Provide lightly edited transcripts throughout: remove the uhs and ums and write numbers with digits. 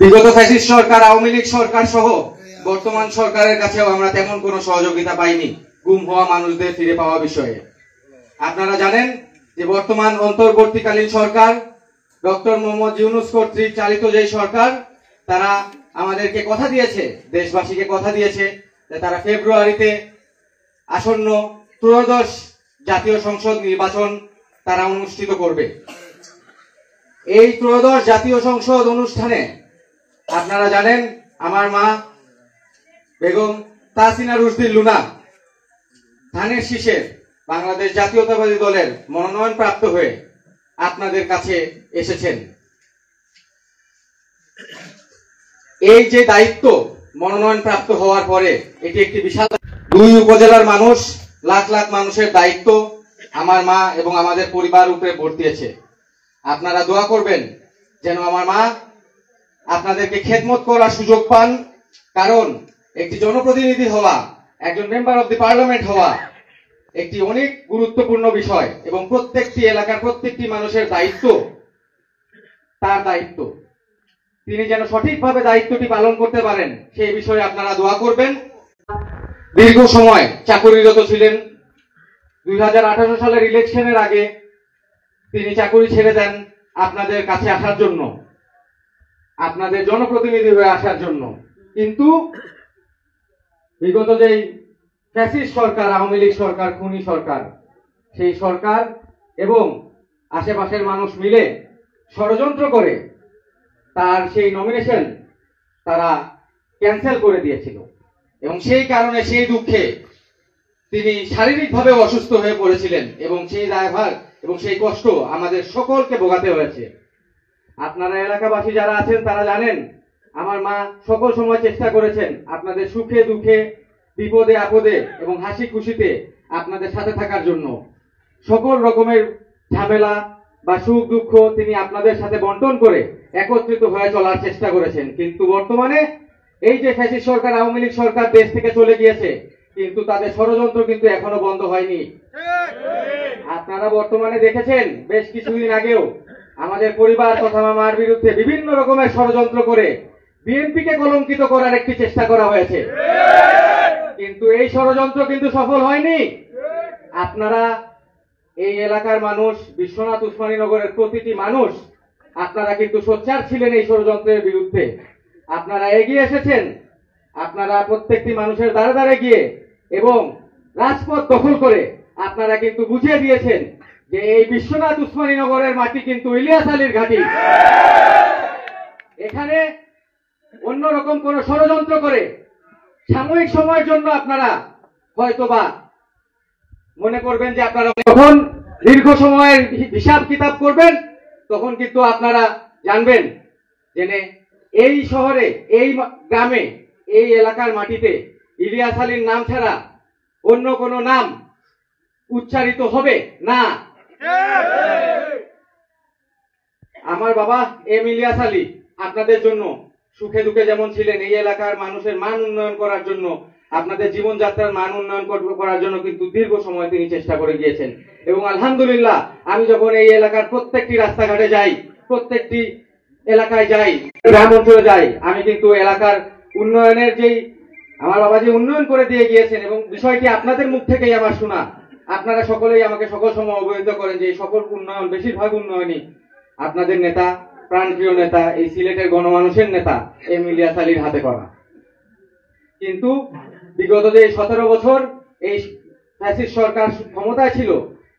বিগত ফ্যাসিস্ট সরকার, আওয়ামী লীগ সরকার সহ বর্তমান সরকারের কাছেও আমরা তেমন কোনো সহযোগিতা পাইনি গুম হওয়া মানুষদের ফিরে পাওয়া বিষয়ে। আপনারা জানেন যে বর্তমান অন্তর্বর্তীকালীন সরকার ডক্টর মোহাম্মদ ইউনূস কর্তৃক চালিত যে সরকার, তারা আমাদেরকে কথা দিয়েছে, দেশবাসীকে কথা দিয়েছে যে তারা ফেব্রুয়ারিতে আসন্ন ত্রয়োদশ জাতীয় সংসদ নির্বাচন তারা অনুষ্ঠিত করবে। এই ত্রয়োদশ জাতীয় সংসদ অনুষ্ঠানে আপনারা জানেন আমার মা বেগম তাহসিনা রুশদী লুনা ধানের শীষের বাংলাদেশ জাতীয়তাবাদী দলের মনোনয়ন প্রাপ্ত হয়ে আপনাদের কাছে এসেছেন। এই যে দায়িত্ব মনোনয়ন প্রাপ্ত হওয়ার পরে এটি একটি বিশাল, 2 উপজেলার মানুষ, লাখ লাখ মানুষের দায়িত্ব আমার মা এবং আমাদের পরিবার উপরে বর্তিয়েছে। আপনারা দোয়া করবেন যেন আমার মা আপনাদেরকে খেদমত করার সুযোগ পান, কারণ একটি জনপ্রতিনিধি হওয়া, একজন মেম্বার অব দি পার্লামেন্ট হওয়া একটি অনেক গুরুত্বপূর্ণ বিষয় এবং প্রত্যেকটি এলাকার প্রত্যেকটি মানুষের দায়িত্ব, তার দায়িত্ব। তিনি যেন সঠিকভাবে দায়িত্বটি পালন করতে পারেন সেই বিষয়ে আপনারা দোয়া করবেন। দীর্ঘ সময় চাকুরিরত ছিলেন। 2018 সালের ইলেকশনের আগে তিনি চাকুরি ছেড়ে দেন আপনাদের কাছে আসার জন্য, আপনাদের জনপ্রতিনিধি হয়ে আসার জন্য। কিন্তু বিগত যেই ফ্যাসিস্ট সরকার, আওয়ামী লীগ সরকার, খুনি সরকার, সেই সরকার এবং আশেপাশের মানুষ মিলে ষড়যন্ত্র করে তার সেই নমিনেশন তারা ক্যান্সেল করে দিয়েছিল এবং সেই কারণে, সেই দুঃখে তিনি শারীরিকভাবে অসুস্থ হয়ে পড়েছিলেন এবং সেই দায়ভার এবং সেই কষ্ট আমাদের সকলকে ভোগাতে হয়েছে। আপনারা এলাকাবাসী যারা আছেন তারা জানেন আমার মা সকল সময় চেষ্টা করেছেন আপনাদের সুখে দুঃখে, বিপদে আপদে এবং হাসি খুশিতে আপনাদের সাথে থাকার জন্য। সকল রকমের ঝামেলা বা সুখ দুঃখ তিনি আপনাদের সাথে বন্টন করে একত্রিত হয়ে চলার চেষ্টা করেছেন। কিন্তু বর্তমানে এই যে ফ্যাসিস্ট সরকার, আওয়ামী লীগ সরকার দেশ থেকে চলে গিয়েছে, কিন্তু তাদের ষড়যন্ত্র কিন্তু এখনো বন্ধ হয়নি। আপনারা বর্তমানে দেখেছেন বেশ কিছুদিন আগেও আমাদের পরিবার তথা মামার বিরুদ্ধে বিভিন্ন রকমের ষড়যন্ত্র করে বিএনপিকে কলঙ্কিত করার একটি চেষ্টা করা হয়েছে, কিন্তু এই ষড়যন্ত্র কিন্তু সফল হয়নি। আপনারা এই এলাকার মানুষ, বিশ্বনাথ উসমানীনগরের প্রতিটি মানুষ, আপনারা কিন্তু সোচ্চার ছিলেন এই ষড়যন্ত্রের বিরুদ্ধে। আপনারা এগিয়ে এসেছেন, আপনারা প্রত্যেকটি মানুষের দ্বারে দ্বারে গিয়ে এবং রাজপথ দখল করে আপনারা কিন্তু বুঝিয়ে দিয়েছেন যে এই বিশ্বনাথ উসমানীনগরের মাটি কিন্তু ইলিয়াস আলীর ঘাঁটি। এখানে অন্যরকম কোন ষড়যন্ত্র করে সাময়িক সময়ের জন্য আপনারা হয়তোবা মনে করবেন যে আপনারা যখন দীর্ঘ সময়ের হিসাব কিতাব করবেন তখন কিন্তু আপনারা জানবেন যে এই শহরে, এই গ্রামে, এই এলাকার মাটিতে ইলিয়াস আলীর নাম ছাড়া অন্য কোনো নাম উচ্চারিত হবে না। আমার বাবা এম ইলিয়াস আলী আপনাদের জন্য সুখে দুঃখে যেমন ছিলেন, এই এলাকার মানুষের মান উন্নয়ন করার জন্য, আপনাদের জীবনযাত্রার মান উন্নয়ন করার জন্য কিন্তু দীর্ঘ সময় তিনি চেষ্টা করে গিয়েছেন। এবং আলহামদুলিল্লাহ আমি যখন এই এলাকার প্রত্যেকটি রাস্তাঘাটে যাই, প্রত্যেকটি এলাকায় যাই, গ্রাম অঞ্চলে যাই, আমি কিন্তু এলাকার উন্নয়নের যেই আমার বাবা যে উন্নয়ন করে দিয়ে গিয়েছেন এবং বিষয়টি আপনাদের মুখ থেকেই আমার শোনা, আপনারা সকলেই আমাকে সকল সময় অবহিত করেন যে এই সকল উন্নয়ন, বেশিরভাগ উন্নয়নই আপনাদের নেতা, প্রাণপ্রিয় নেতা, এই সিলেটের গণমানুষের নেতা এম ইলিয়াস আলীর হাতে করা। কিন্তু বিগত যে 17 বছর এই ফ্যাসিস্ট সরকার ক্ষমতায় ছিল,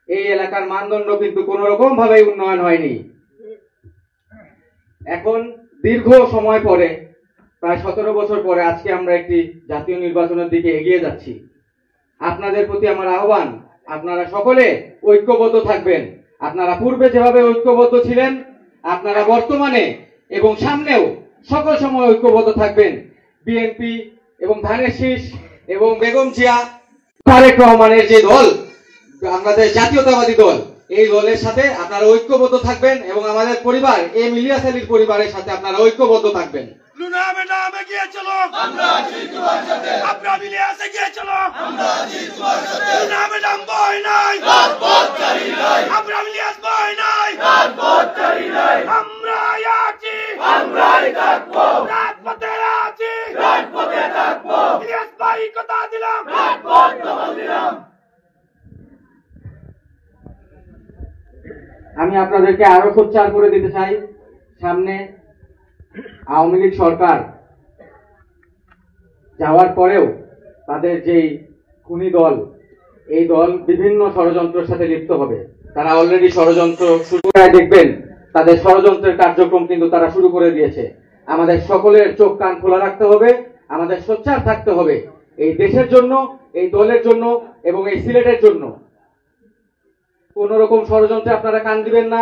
এই এলাকার মানদণ্ড কিন্তু কোন রকম ভাবে উন্নয়ন হয়নি। এখন দীর্ঘ সময় পরে, প্রায় 17 বছর পরে আজকে আমরা একটি জাতীয় নির্বাচনের দিকে এগিয়ে যাচ্ছি। আপনাদের প্রতি আমার আহ্বান, আপনারা সকলে ঐক্যবদ্ধ থাকবেন। আপনারা পূর্বে যেভাবে ঐক্যবদ্ধ ছিলেন, আপনারা বর্তমানে এবং সামনেও সকল সময় ঐক্যবদ্ধ থাকবেন। বিএনপি এবং ধানের শীষ এবং বেগম জিয়া, তারেক রহমানের যে দল, বাংলাদেশ জাতীয়তাবাদী দল, এই দলের সাথে আপনারা ঐক্যবদ্ধ থাকবেন এবং আমাদের পরিবার এম ইলিয়াস আলীর পরিবারের সাথে আপনারা ঐক্যবদ্ধ থাকবেন। আমরা থাকবো, রাজপথে আছি, রাজপথে থাকবো, ইলিয়াস ভাই কথা দিলাম, রাজপথ দখল দিলাম। আমি আপনাদেরকে আরো সোচ্চার করে দিতে চাই, সামনে আওয়ামী লীগ সরকার যাওয়ার পরেও তাদের যেই খুনি দল, এই দল বিভিন্ন ষড়যন্ত্রের সাথে লিপ্ত হবে। তারা অলরেডি ষড়যন্ত্র শুরু করে, দেখবেন তাদের ষড়যন্ত্রের কার্যক্রম কিন্তু তারা শুরু করে দিয়েছে। আমাদের সকলের চোখ কান খোলা রাখতে হবে, আমাদের সোচ্চার থাকতে হবে এই দেশের জন্য, এই দলের জন্য এবং এই সিলেটের জন্য। কোন রকম ষড়যন্ত্রে আপনারা কান দিবেন না,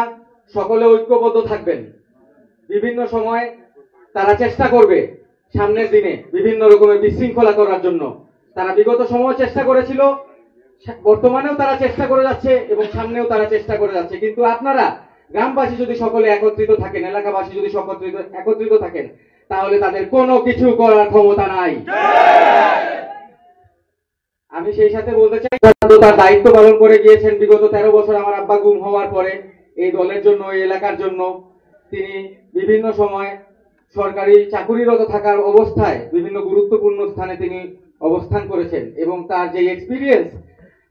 সকলে ঐক্যবদ্ধ থাকবেন। বিভিন্ন সময় তারা চেষ্টা করবে সামনের দিনে বিভিন্ন রকমের বিশৃঙ্খলা করার জন্য। তারা বিগত সময় চেষ্টা করেছিল, বর্তমানেও তারা চেষ্টা করে যাচ্ছে এবং সামনেও তারা চেষ্টা করে যাচ্ছে। কিন্তু আপনারা গ্রামবাসী যদি সকলে একত্রিত থাকেন, এলাকাবাসী যদি একত্রিত থাকেন, তাহলে তাদের কোনো কিছু করার ক্ষমতা নাই। আমি সেই সাথে বলতে চাই, তার দায়িত্ব পালন করে গিয়েছেন বিগত 13 বছর। আমার আব্বা গুম হওয়ার পরে এই দলের জন্য, এই এলাকার জন্য তিনি বিভিন্ন সময় সরকারি চাকুরিরত থাকার অবস্থায় বিভিন্ন গুরুত্বপূর্ণ স্থানে তিনি অবস্থান করেছেন এবং তার যে এক্সপিরিয়েন্স,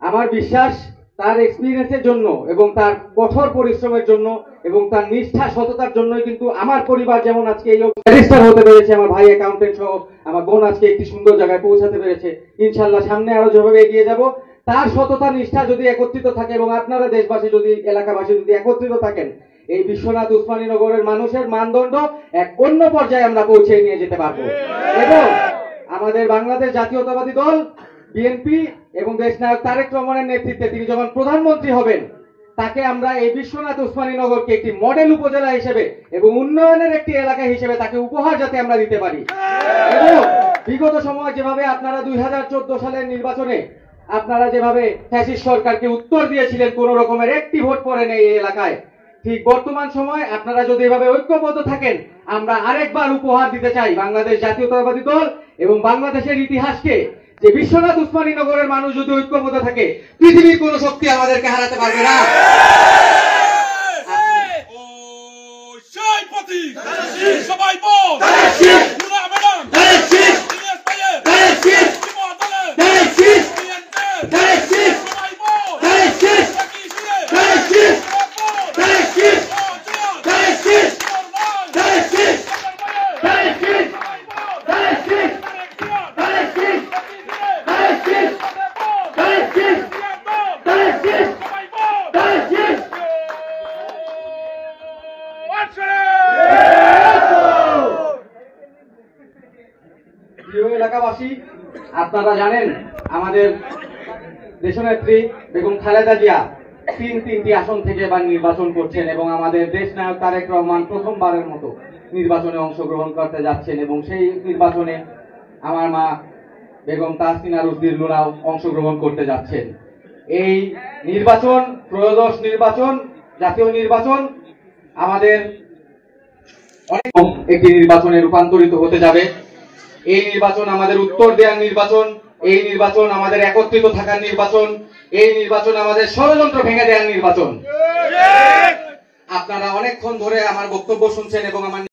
আমার বিশ্বাস তার এক্সপিরিয়েন্সের জন্য এবং তার কঠোর পরিশ্রমের জন্য এবং তার নিষ্ঠা সততার জন্যই কিন্তু আমার পরিবার যেমন আজকে এই ব্যারিস্টার হতে পেরেছে, আমার ভাই অ্যাকাউন্টেন্ট সহ আমার বোন আজকে একটি সুন্দর জায়গায় পৌঁছাতে পেরেছে। ইনশাআল্লাহ সামনে আরো যেভাবে এগিয়ে যাব, তার সততা নিষ্ঠা যদি একত্রিত থাকে এবং আপনারা দেশবাসী যদি, এলাকাবাসী যদি একত্রিত থাকেন, এই বিশ্বনাথ উসমানীনগরের মানুষের মানদণ্ড এক অন্য পর্যায়ে আমরা পৌঁছে নিয়ে যেতে পারবো। এবং আমাদের বাংলাদেশ জাতীয়তাবাদী দল বিএনপি এবং দেশনায়ক তারেক রহমানের নেতৃত্বে তিনি যখন প্রধানমন্ত্রী হবেন, তাকে আমরা এই বিশ্বনাথ উসমানীনগরকে একটি মডেল উপজেলা হিসেবে এবং উন্নয়নের একটি এলাকা হিসেবে তাকে উপহার যাতে আমরা দিতে পারি। এবং বিগত সময় যেভাবে আপনারা 2014 সালের নির্বাচনে আপনারা যেভাবে ফ্যাসিস্ট সরকারকে উত্তর দিয়েছিলেন, কোন রকমের একটি ভোট পড়ে নেই এই এলাকায়, ঠিক বর্তমান সময় আপনারা যদি এভাবে ঐক্যবদ্ধ থাকেন, আমরা আরেকবার উপহার দিতে চাই বাংলাদেশ জাতীয়তাবাদী দল এবং বাংলাদেশের ইতিহাসকে, যে বিশ্বনাথ উসমানীনগরের মানুষ যদি ঐক্যবদ্ধ থাকে, পৃথিবীর কোন শক্তি আমাদেরকে হারাতে পারবে না। সবাই বল প্রিয় এলাকাবাসী, আপনারা জানেন আমাদের দেশনেত্রী বেগম খালেদা জিয়া তিনটি আসন থেকে এবার নির্বাচন করছেন এবং আমাদের দেশ নায়ক তারেক রহমান প্রথমবারের মতো নির্বাচনে অংশগ্রহণ করতে যাচ্ছেন এবং সেই নির্বাচনে আমার মা বেগম তাসমিনা রুজদির লুনাও অংশগ্রহণ করতে যাচ্ছেন। এই নির্বাচন ত্রয়োদশ নির্বাচন, জাতীয় নির্বাচন আমাদের অনেক একটি নির্বাচনে রূপান্তরিত হতে যাবে। এই নির্বাচন আমাদের উত্তর দেওয়ার নির্বাচন, এই নির্বাচন আমাদের একত্রিত থাকার নির্বাচন, এই নির্বাচন আমাদের ষড়যন্ত্র ভেঙে দেওয়ার নির্বাচন। আপনারা অনেকক্ষণ ধরে আমার বক্তব্য শুনছেন এবং আমার